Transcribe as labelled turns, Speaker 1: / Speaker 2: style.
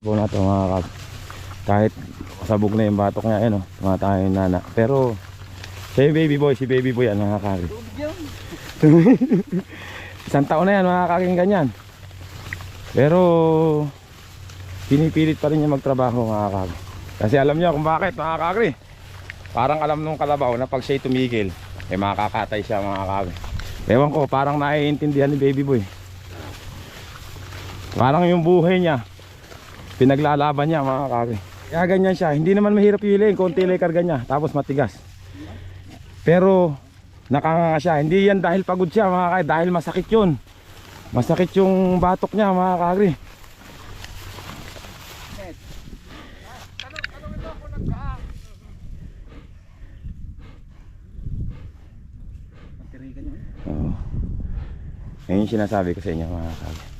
Speaker 1: buo na ito mga kag. Kahit sabog na yung batok niya, ayun o, tumatayo yung nana. Pero siya yung baby boy, si baby boy yan mga kag. Isang taon na yan mga kaging ganyan. Pero pinipilit pa rin niya magtrabaho mga kag. Kasi alam niya kung bakit mga kagri. Parang alam nung kalabaw na pag siya'y tumigil, eh makakatay siya mga kagri. Ewan ko, parang naiintindihan ni baby boy. Parang yung buhay niya pinaglalaban niya mga kagri. Kaya ganyan siya, hindi naman mahirap hilahin, konti lang karga niya, tapos matigas. Pero nakanganga siya, hindi yan dahil pagod siya mga kagri, dahil masakit yun. Masakit yung batok niya mga kagri. Oo. Yan yung sinasabi ko sa inyo mga kagri.